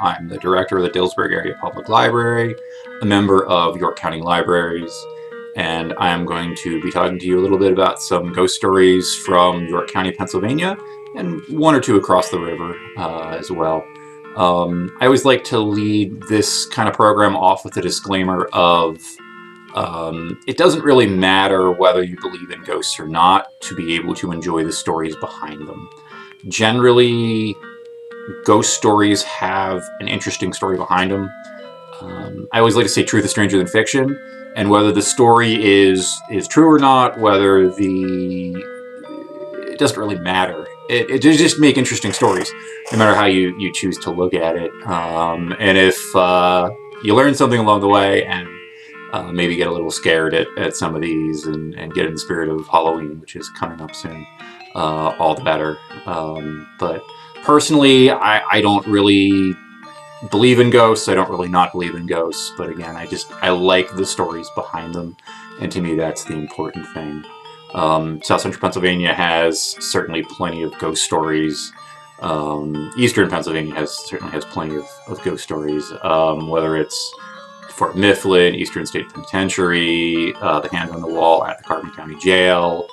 I'm the director of the Dillsburg Area Public Library, a member of York County Libraries, and I am going to be talking to you a little bit about some ghost stories from York County, Pennsylvania, and one or two across the river as well. I always like to lead this kind of program off with a disclaimer of it doesn't really matter whether you believe in ghosts or not to be able to enjoy the stories behind them. Generally, ghost stories have an interesting story behind them. I always like to say truth is stranger than fiction, and whether the story is true or not, it doesn't really matter. It just make interesting stories, no matter how you choose to look at it. And if you learn something along the way and maybe get a little scared at some of these and get in the spirit of Halloween, which is coming up soon, all the better. But personally, I don't really believe in ghosts. I don't really not believe in ghosts. But again, I like the stories behind them. And to me, that's the important thing. South Central Pennsylvania has certainly plenty of ghost stories. Eastern Pennsylvania certainly has plenty of ghost stories, whether it's Fort Mifflin, Eastern State Penitentiary, the Hand on the Wall at the Carbon County Jail,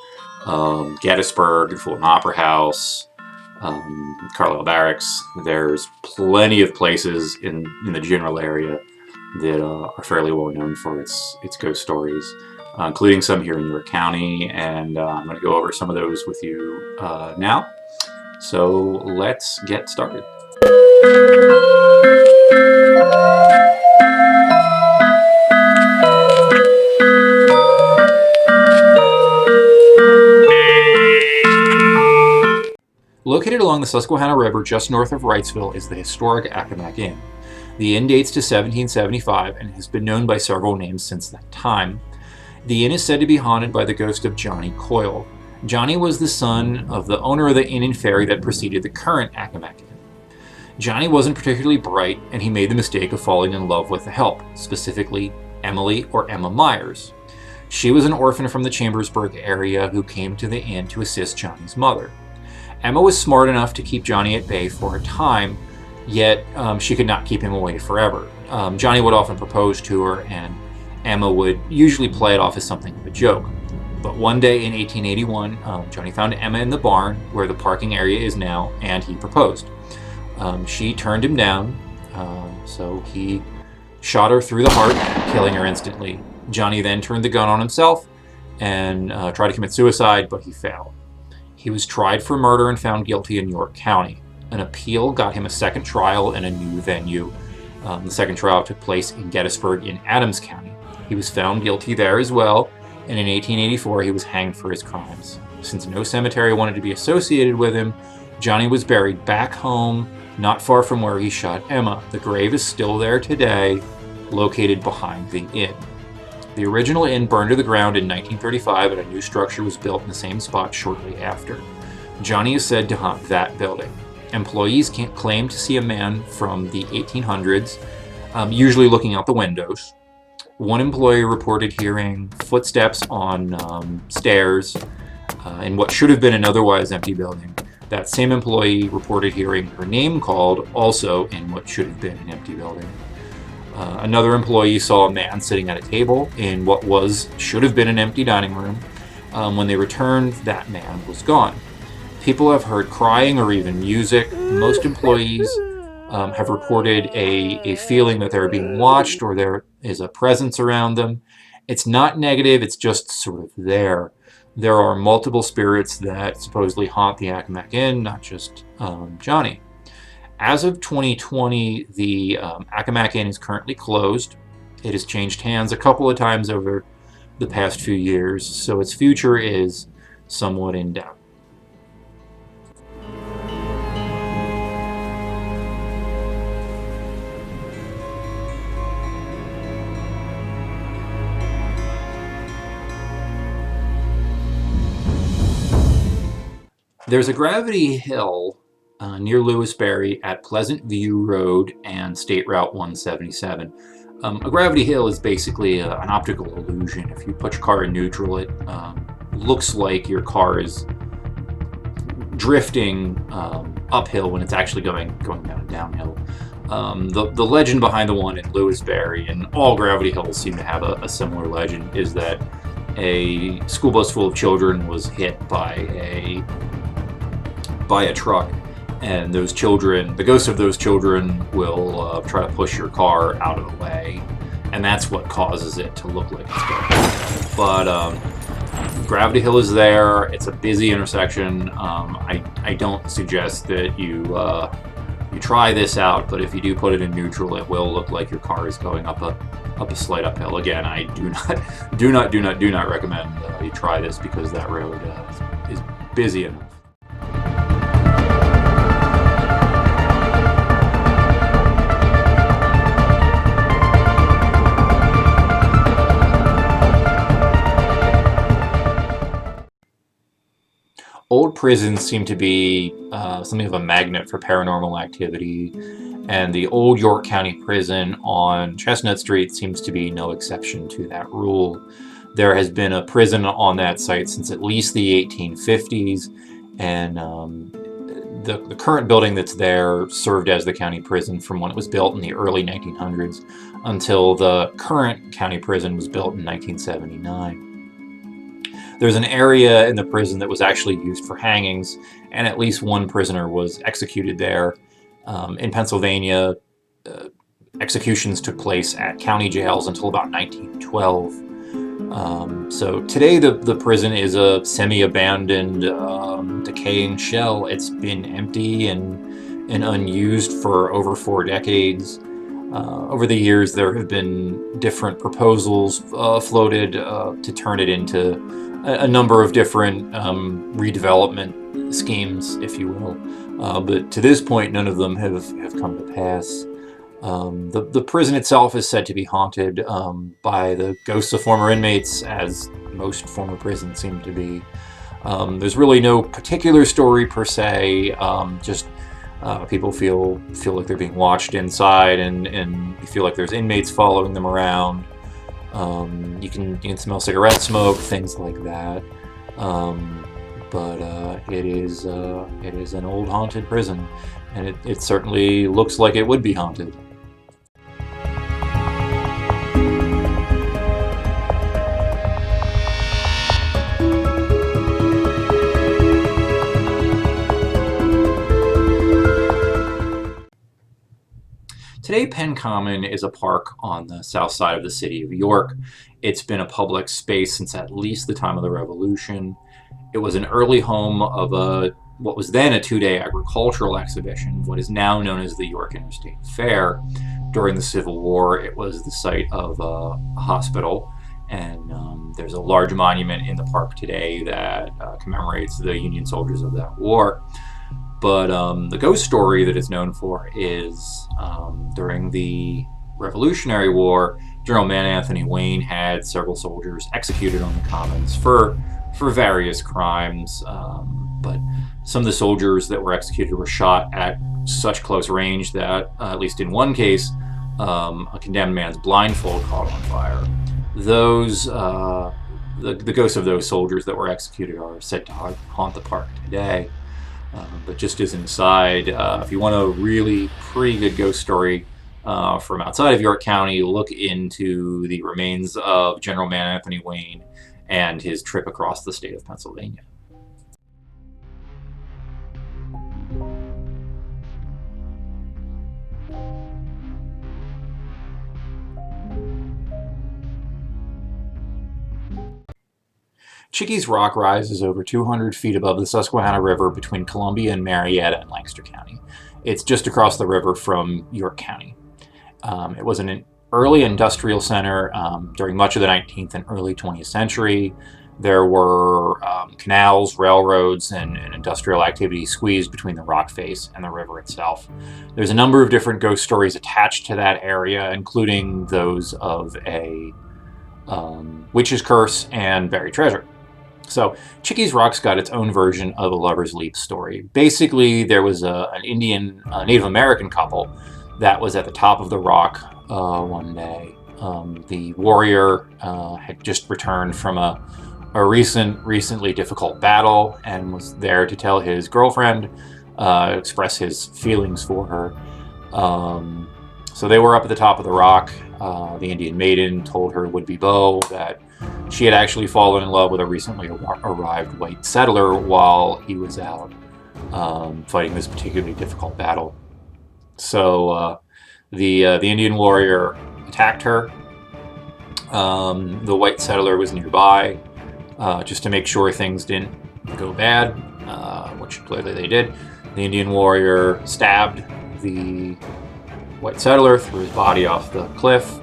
Gettysburg, the Fulton Opera House, Carlisle Barracks. There's plenty of places in the general area that are fairly well known for its ghost stories, including some here in York County, and I'm going to go over some of those with you now. So let's get started. Located along the Susquehanna River just north of Wrightsville is the historic Accomac Inn. The inn dates to 1775 and has been known by several names since that time. The inn is said to be haunted by the ghost of Johnny Coyle. Johnny was the son of the owner of the inn and ferry that preceded the current Accomac Inn. Johnny wasn't particularly bright, and he made the mistake of falling in love with the help, specifically Emily or Emma Myers. She was an orphan from the Chambersburg area who came to the inn to assist Johnny's mother. Emma was smart enough to keep Johnny at bay for a time, yet she could not keep him away forever. Johnny would often propose to her, and Emma would usually play it off as something of a joke. But one day in 1881, Johnny found Emma in the barn, where the parking area is now, and he proposed. She turned him down, so he shot her through the heart, killing her instantly. Johnny then turned the gun on himself and tried to commit suicide, but he failed. He was tried for murder and found guilty in York County. An appeal got him a second trial in a new venue. The second trial took place in Gettysburg in Adams County. He was found guilty there as well, and in 1884 he was hanged for his crimes. Since no cemetery wanted to be associated with him, Johnny was buried back home, not far from where he shot Emma. The grave is still there today, located behind the inn. The original inn burned to the ground in 1935, and a new structure was built in the same spot shortly after. Johnny is said to haunt that building. Employees can't claim to see a man from the 1800s, usually looking out the windows. One employee reported hearing footsteps on stairs in what should have been an otherwise empty building. That same employee reported hearing her name called, also in what should have been an empty building. Another employee saw a man sitting at a table in what should have been an empty dining room. When they returned, that man was gone. People have heard crying or even music. Most employees have reported a feeling that they're being watched or there is a presence around them. It's not negative, it's just sort of there. There are multiple spirits that supposedly haunt the Accomac Inn, not just Johnny. As of 2020, the Accomac Inn is currently closed. It has changed hands a couple of times over the past few years, so its future is somewhat in doubt. There's a gravity hill near Lewisberry at Pleasant View Road and State Route 177. A gravity hill is basically an optical illusion. If you put your car in neutral, it looks like your car is drifting uphill when it's actually going downhill. The legend behind the one in Lewisberry, and all Gravity Hills seem to have a similar legend, is that a school bus full of children was hit by a truck, and those children, the ghosts of those children, will try to push your car out of the way, and that's what causes it to look like it's going. But Gravity Hill is there. It's a busy intersection. I don't suggest that you try this out, but if you do put it in neutral, it will look like your car is going up a slight uphill. Again, I do not recommend you try this, because that road is busy enough. Old prisons seem to be something of a magnet for paranormal activity, and the old York County Prison on Chestnut Street seems to be no exception to that rule. There has been a prison on that site since at least the 1850s, and the current building that's there served as the county prison from when it was built in the early 1900s until the current county prison was built in 1979. There's an area in the prison that was actually used for hangings, and at least one prisoner was executed there. In Pennsylvania, executions took place at county jails until about 1912. So today the prison is a semi-abandoned, decaying shell. It's been empty and unused for over 4 decades. Over the years, there have been different proposals floated to turn it into a number of different redevelopment schemes, if you will. But to this point, none of them have come to pass. The prison itself is said to be haunted by the ghosts of former inmates, as most former prisons seem to be. There's really no particular story per se, just people feel like they're being watched inside, and you feel like there's inmates following them around. You can smell cigarette smoke, things like that. But it is an old haunted prison, and it certainly looks like it would be haunted. Today, Penn Common is a park on the south side of the city of York. It's been a public space since at least the time of the Revolution. It was an early home of what was then a 2-day agricultural exhibition, what is now known as the York Interstate Fair. During the Civil War, it was the site of a hospital, and there's a large monument in the park today that commemorates the Union soldiers of that war. But the ghost story that it's known for is during the Revolutionary War, General Anthony Wayne had several soldiers executed on the Commons for various crimes. But some of the soldiers that were executed were shot at such close range that, at least in one case, a condemned man's blindfold caught on fire. Those the ghosts of those soldiers that were executed are said to haunt the park today. But just as an aside, if you want a really pretty good ghost story from outside of York County, look into the remains of General Anthony Wayne and his trip across the state of Pennsylvania. Chickies Rock rises over 200 feet above the Susquehanna River between Columbia and Marietta in Lancaster County. It's just across the river from York County. It was an early industrial center during much of the 19th and early 20th century. There were canals, railroads, and industrial activity squeezed between the rock face and the river itself. There's a number of different ghost stories attached to that area, including those of a witch's curse and buried treasure. So Chickies Rock's got its own version of a lover's leap story. Basically, there was an Native American couple that was at the top of the rock one day. The warrior had just returned from a recently difficult battle and was there to tell his girlfriend, express his feelings for her. So they were up at the top of the rock. The Indian maiden told her would-be beau that she had actually fallen in love with a recently arrived white settler while he was out fighting this particularly difficult battle. So the Indian warrior attacked her. The white settler was nearby, just to make sure things didn't go bad, which clearly they did. The Indian warrior stabbed the white settler, threw his body off the cliff,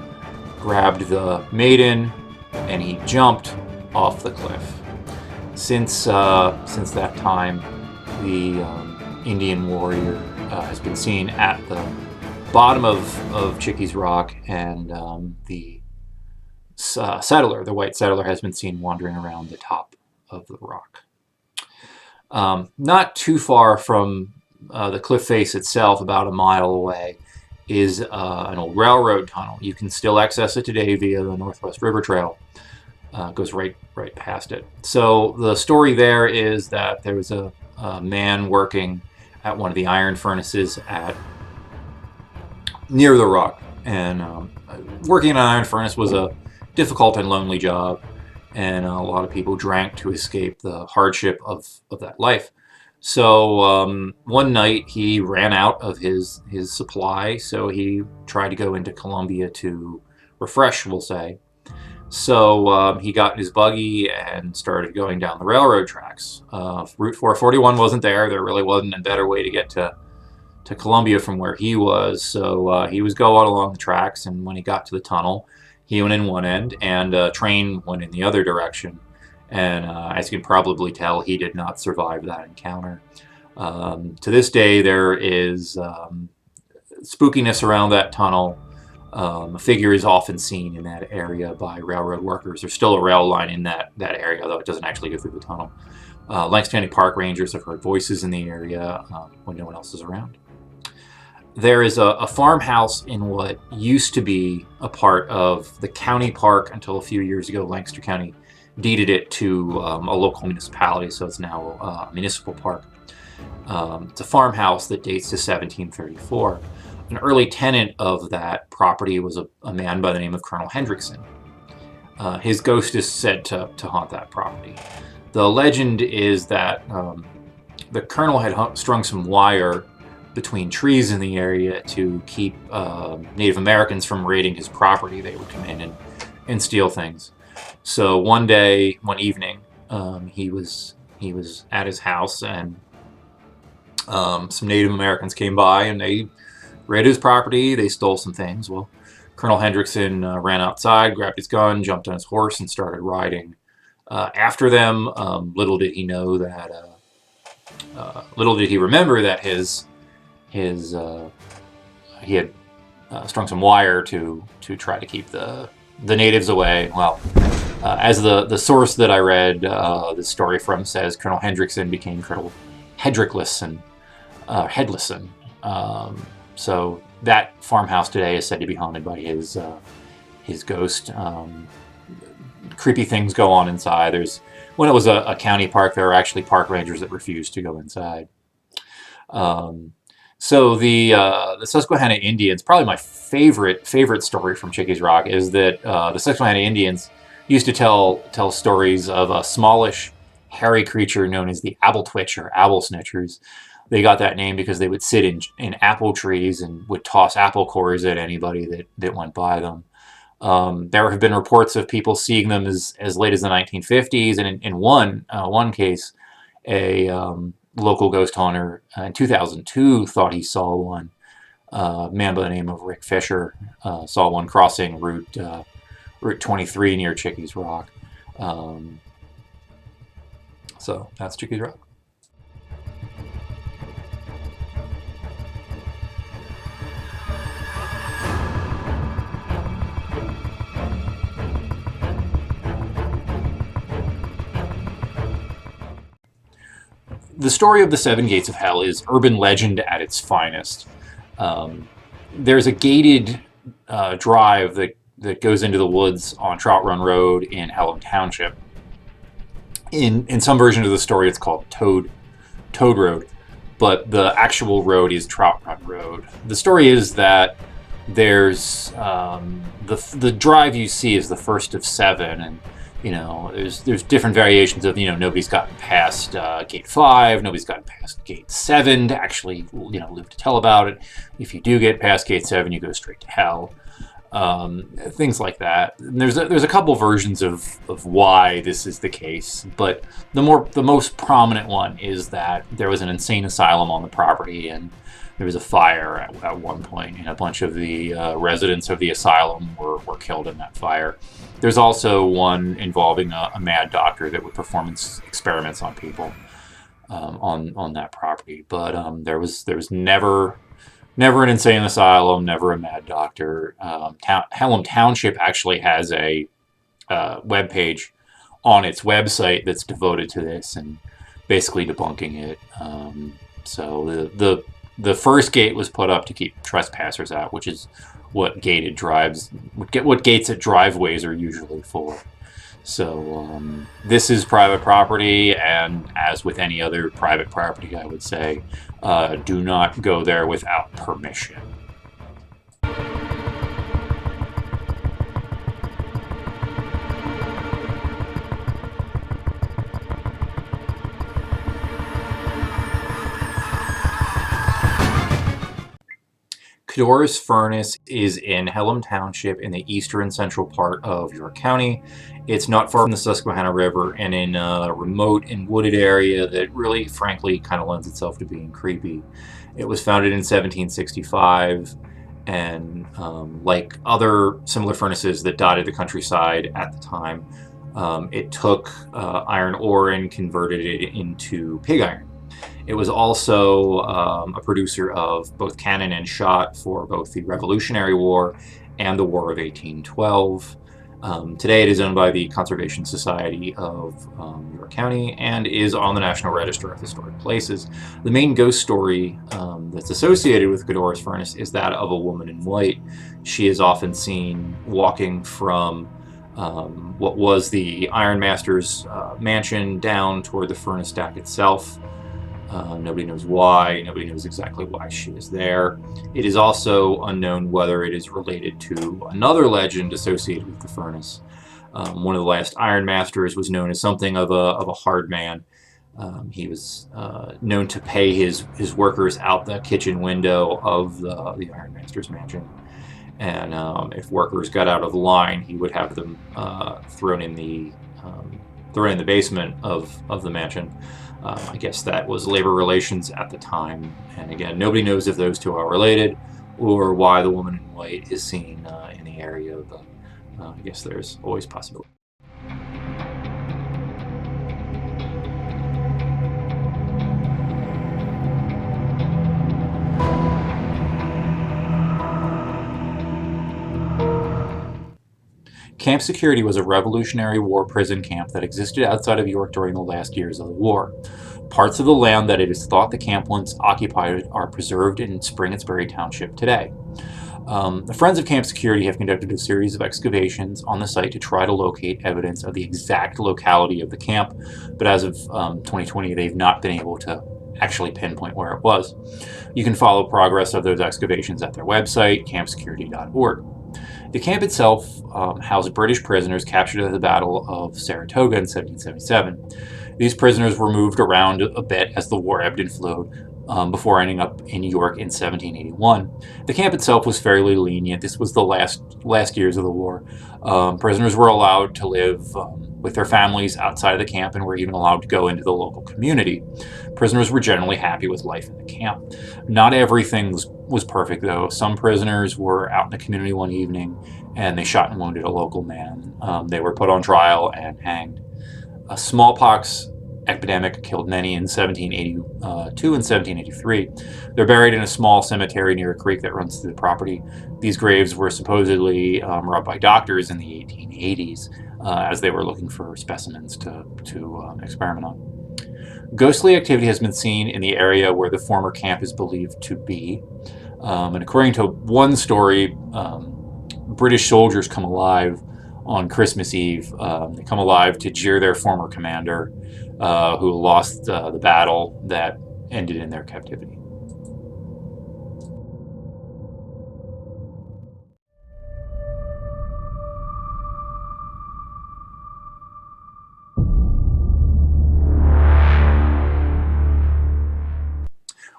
grabbed the maiden, and he jumped off the cliff. Since that time, the Indian warrior has been seen at the bottom of Chickies Rock, and the settler, the white settler, has been seen wandering around the top of the rock. Not too far from the cliff face itself, about a mile away, is an old railroad tunnel. You can still access it today via the Northwest River Trail. It goes right past it. So the story there is that there was a man working at one of the iron furnaces near the rock, and working in an iron furnace was a difficult and lonely job, and a lot of people drank to escape the hardship of that life. So one night he ran out of his supply, so he tried to go into Columbia to refresh, we'll say. So he got in his buggy and started going down the railroad tracks. Route 441 wasn't there. There really wasn't a better way to get to Columbia from where he was. So he was going along the tracks, and when he got to the tunnel, he went in one end, and a train went in the other direction. And as you can probably tell, he did not survive that encounter. To this day, there is spookiness around that tunnel. A figure is often seen in that area by railroad workers. There's still a rail line in that area, though it doesn't actually go through the tunnel. Langston County Park Rangers have heard voices in the area when no one else is around. There is a farmhouse in what used to be a part of the county park until a few years ago. Lancaster County deeded it to a local municipality, so it's now a municipal park. It's a farmhouse that dates to 1734. An early tenant of that property was a man by the name of Colonel Hendrickson. His ghost is said to haunt that property. The legend is that the colonel had strung some wire between trees in the area to keep Native Americans from raiding his property. They would come in and steal things. So one evening, he was at his house, and some Native Americans came by and they raided his property. They stole some things. Well, Colonel Hendrickson ran outside, grabbed his gun, jumped on his horse, and started riding after them. Little did he know that, little did he remember that he had strung some wire to try to keep the natives away. Well, as the source that I read this story from says, Colonel Hendrickson became Colonel Hedricklison. So that farmhouse today is said to be haunted by his ghost. Creepy things go on inside. When it was a county park, there were actually park rangers that refused to go inside. So the Susquehanna Indians, probably my favorite story from Chickies Rock, is that the Susquehanna Indians used to tell stories of a smallish, hairy creature known as the Abblewitch or Owl Snitchers. They got that name because they would sit in apple trees and would toss apple cores at anybody that went by them. There have been reports of people seeing them as late as the 1950s, and in one case, a local ghost hunter in 2002 thought he saw one. A man by the name of Rick Fisher saw one crossing Route 23 near Chickies Rock. So that's Chickies Rock. The story of the Seven Gates of Hell is urban legend at its finest. There's a gated drive that goes into the woods on Trout Run Road in Hallam Township. In some version of the story, it's called Toad Road. but the actual road is Trout Run Road. The story is that there's the drive you see is the first of 7, and there's different variations of nobody's gotten past gate 5, nobody's gotten past gate 7 to actually live to tell about it. If you do get past gate 7, you go straight to hell. Things like that. And there's a couple versions of why this is the case, but the most prominent one is that there was an insane asylum on the property, and there was a fire at one point, and a bunch of the residents of the asylum were killed in that fire. There's also one involving a mad doctor that would perform experiments on people on that property. But there was never an insane asylum, never a mad doctor. Hallam Township actually has a web page on its website that's devoted to this and basically debunking it. So the first gate was put up to keep trespassers out, which is what what gates at driveways are usually for. So this is private property, and as with any other private property, I would say, do not go there without permission. Codorus Furnace is in Hallam Township in the eastern central part of York County. It's not far from the Susquehanna River and in a remote and wooded area that really, frankly, kind of lends itself to being creepy. It was founded in 1765, and like other similar furnaces that dotted the countryside at the time, it took iron ore and converted it into pig iron. It was also a producer of both cannon and shot for both the Revolutionary War and the War of 1812. Today it is owned by the Conservation Society of York County and is on the National Register of Historic Places. The main ghost story that's associated with Codorus Furnace is that of a woman in white. She is often seen walking from what was the Ironmaster's mansion down toward the furnace stack itself. Nobody knows why. Nobody knows exactly why she is there. It is also unknown whether it is related to another legend associated with the furnace. One of the last Ironmasters was known as something of a hard man. He was known to pay his workers out the kitchen window of the Ironmaster's mansion. And if workers got out of line, he would have them thrown in the basement of the mansion. I guess that was labor relations at the time. And again, nobody knows if those two are related or why the woman in white is seen in the area, but I guess there's always possibility. Camp Security was a Revolutionary War prison camp that existed outside of York during the last years of the war. Parts of the land that it is thought the camp once occupied are preserved in Spring and Sperry Township today. The Friends of Camp Security have conducted a series of excavations on the site to try to locate evidence of the exact locality of the camp, but as of 2020, they've not been able to actually pinpoint where it was. You can follow progress of those excavations at their website, campsecurity.org. The camp itself housed British prisoners captured at the Battle of Saratoga in 1777. These prisoners were moved around a bit as the war ebbed and flowed before ending up in York in 1781. The camp itself was fairly lenient. This was the last years of the war. Prisoners were allowed to live with their families outside of the camp and were even allowed to go into the local community. Prisoners were generally happy with life in the camp. Not everything was perfect, though. Some prisoners were out in the community one evening and they shot and wounded a local man. They were put on trial and hanged. A smallpox epidemic killed many in 1782 and 1783. They're buried in a small cemetery near a creek that runs through the property. These graves were supposedly robbed by doctors in the 1880s as they were looking for specimens to experiment on. Ghostly activity has been seen in the area where the former camp is believed to be. And according to one story, British soldiers come alive on Christmas Eve. They come alive to jeer their former commander who lost the battle that ended in their captivity.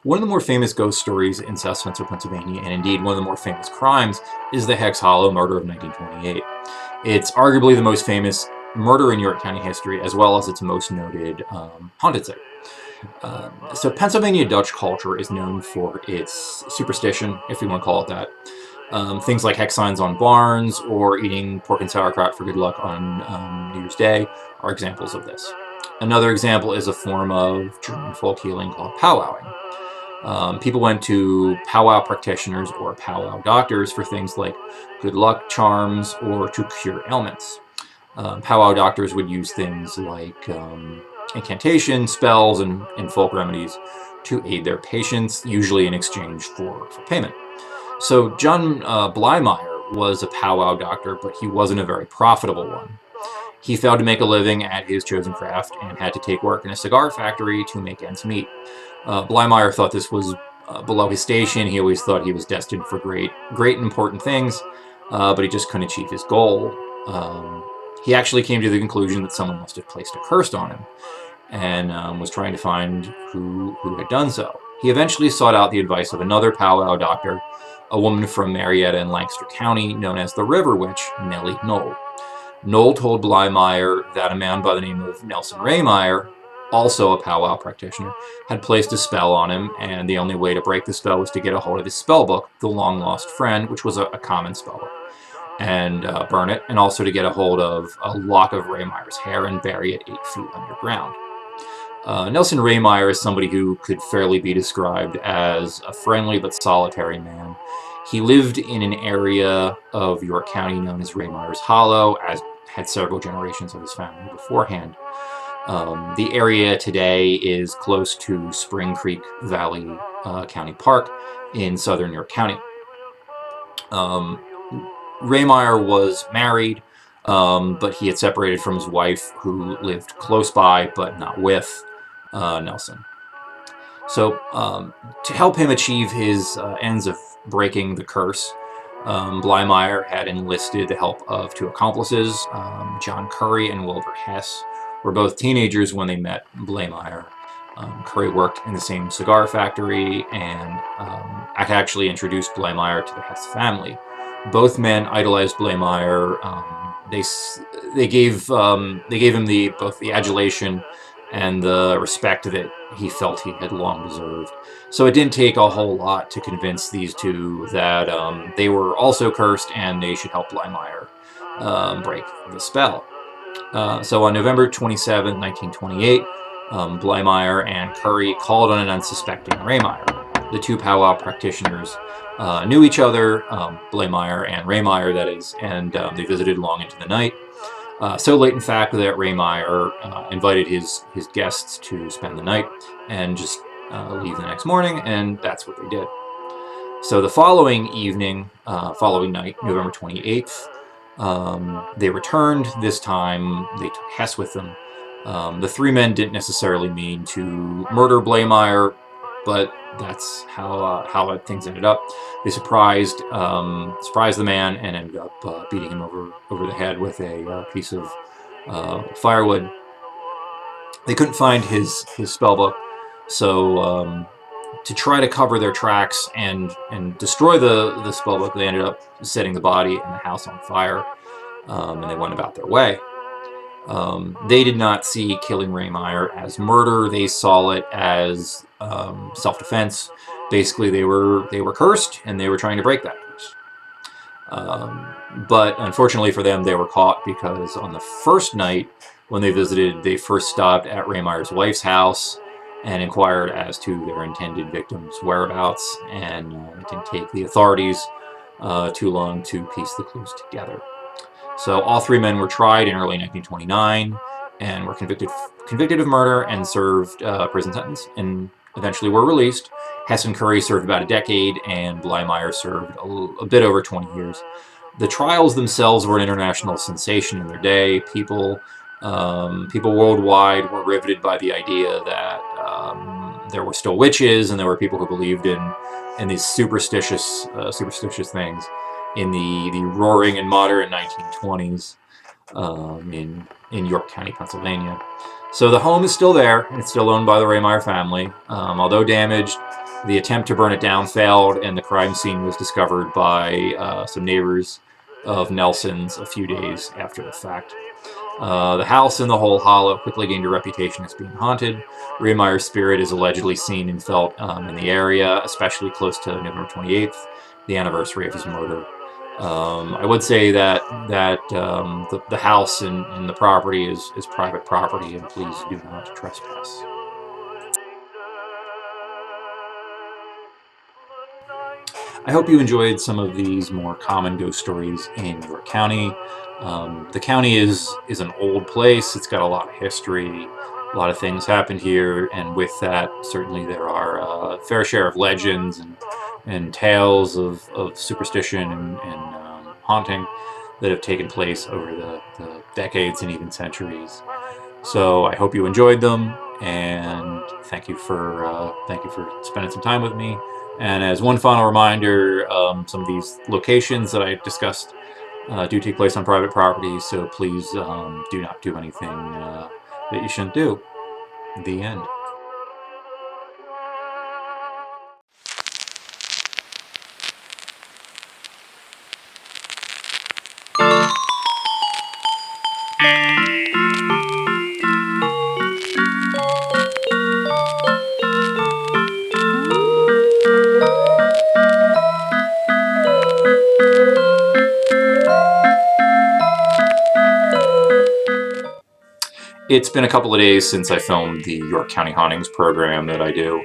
One of the more famous ghost stories in South Spencer, Pennsylvania, and indeed one of the more famous crimes, is the Hex Hollow murder of 1928. It's arguably the most famous murder in York County history, as well as its most noted haunted site. So Pennsylvania Dutch culture is known for its superstition, if you want to call it that. Things like hex signs on barns or eating pork and sauerkraut for good luck on New Year's Day are examples of this. Another example is a form of German folk healing called powwowing. People went to powwow practitioners or powwow doctors for things like good luck charms or to cure ailments. Powwow doctors would use things like incantation, spells, and folk remedies to aid their patients, usually in exchange for payment. So John Blymeyer was a powwow doctor, but he wasn't a very profitable one. He failed to make a living at his chosen craft and had to take work in a cigar factory to make ends meet. Blymeyer thought this was below his station. He always thought he was destined for great and important things, but he just couldn't achieve his goal. He actually came to the conclusion that someone must have placed a curse on him and was trying to find who had done so. He eventually sought out the advice of another powwow doctor, a woman from Marietta in Lancaster County known as the River Witch, Nellie Knoll. Knoll told Blymeyer that a man by the name of Nelson Rehmeyer, also a powwow practitioner, had placed a spell on him, and the only way to break the spell was to get a hold of his spell book, The Long Lost Friend, which was a common spell book, and burn it, and also to get a hold of a lock of Rehmeyer's hair and bury it 8 feet underground. Nelson Rehmeyer is somebody who could fairly be described as a friendly but solitary man. He lived in an area of York County known as Rehmeyer's Hollow, as had several generations of his family beforehand. The area today is close to Spring Creek Valley County Park in southern York County. Rehmeyer was married, but he had separated from his wife, who lived close by but not with Nelson. So to help him achieve his ends of breaking the curse, Blymeyer had enlisted the help of 2 accomplices. John Curry and Wilbur Hess were both teenagers when they met Blymeyer. Curry worked in the same cigar factory and actually introduced Blymeyer to the Hess family. Both men idolized Blymeyer. They gave him both the adulation and the respect that he felt he had long deserved. So it didn't take a whole lot to convince these two that they were also cursed and they should help Blymeyer break the spell. So on November 27, 1928, Blymeyer and Curry called on an unsuspecting Rehmeyer. The 2 powwow practitioners knew each other, Blymeyer and Rehmeyer, that is, and they visited long into the night. So late, in fact, that Rehmeyer invited his guests to spend the night and just leave the next morning, and that's what they did. So the following night, November 28th, they returned. This time, they took Hess with them. The 3 men didn't necessarily mean to murder Blymeyer, but that's how things ended up. They surprised the man and ended up beating him over the head with a piece of firewood. They couldn't find his spellbook, so to try to cover their tracks and destroy the spellbook, they ended up setting the body and the house on fire, and they went about their way. They did not see killing Rehmeyer as murder. They saw it as self-defense. Basically, they were cursed, and they were trying to break that curse. But unfortunately for them, they were caught, because on the first night when they visited, they first stopped at Rehmeyer's wife's house and inquired as to their intended victim's whereabouts, and it didn't take the authorities too long to piece the clues together. So all 3 men were tried in early 1929 and were convicted of murder and served a prison sentence, and eventually were released. Hess and Curry served about a decade, and Blymeyer served a bit over 20 years. The trials themselves were an international sensation in their day. People worldwide were riveted by the idea that there were still witches, and there were people who believed in these superstitious things in the roaring and modern 1920s in York County, Pennsylvania. So the home is still there, and it's still owned by the Rehmeyer family. Although damaged, the attempt to burn it down failed, and the crime scene was discovered by some neighbors of Nelson's a few days after the fact. The house in the whole hollow quickly gained a reputation as being haunted. Rehmeyer's spirit is allegedly seen and felt in the area, especially close to November 28th, the anniversary of his murder. I would say that the house and the property is private property, and please do not trespass. I hope you enjoyed some of these more common ghost stories in York County. The county is an old place. It's got a lot of history. A lot of things happened here, and with that, certainly there are a fair share of legends and tales of superstition and haunting that have taken place over the decades and even centuries. So I hope you enjoyed them, and thank you for spending some time with me. And as one final reminder, some of these locations that I discussed do take place on private property, so please do not do anything that you shouldn't do. The end. It's been a couple of days since I filmed the York County Hauntings program that I do,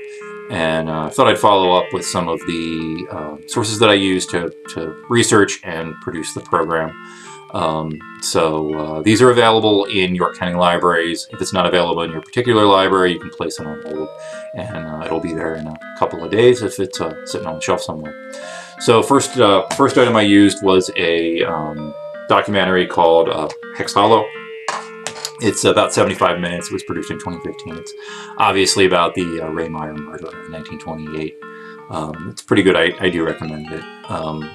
and I thought I'd follow up with some of the sources that I use to research and produce the program. So these are available in York County libraries. If it's not available in your particular library, you can place it on hold, and it'll be there in a couple of days if it's sitting on the shelf somewhere. So first item I used was a documentary called Hex Hollow. It's about 75 minutes. It was produced in 2015. It's obviously about the Rehmeyer murder of 1928. It's pretty good. I do recommend it.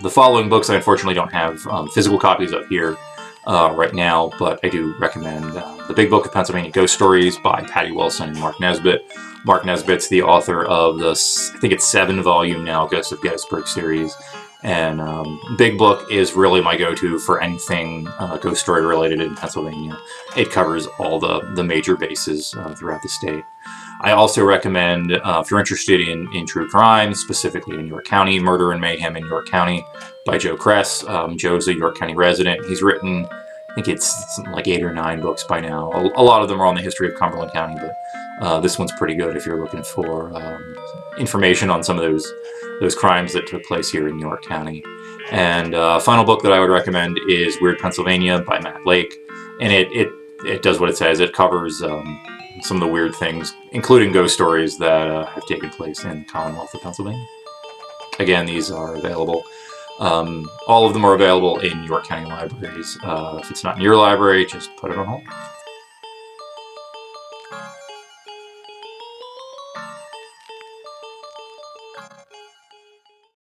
The following books I unfortunately don't have physical copies of here right now, but I do recommend The Big Book of Pennsylvania Ghost Stories by Patty Wilson and Mark Nesbitt. Mark Nesbitt's the author of the, I think it's 7-volume now, Ghosts of Gettysburg series. And Big Book is really my go-to for anything ghost story related in Pennsylvania. It covers all the major bases throughout the state. I also recommend, if you're interested in true crime, specifically in York County, Murder and Mayhem in York County by Joe Kress. Joe's a York County resident. He's written, I think it's something like 8 or 9 books by now. A lot of them are on the history of Cumberland County, but this one's pretty good if you're looking for information on some of those crimes that took place here in York County. And final book that I would recommend is Weird Pennsylvania by Matt Lake, and it does what it says. It covers some of the weird things, including ghost stories that have taken place in the Commonwealth of Pennsylvania. Again, these are available. All of them are available in York County libraries. If it's not in your library, just put it on hold.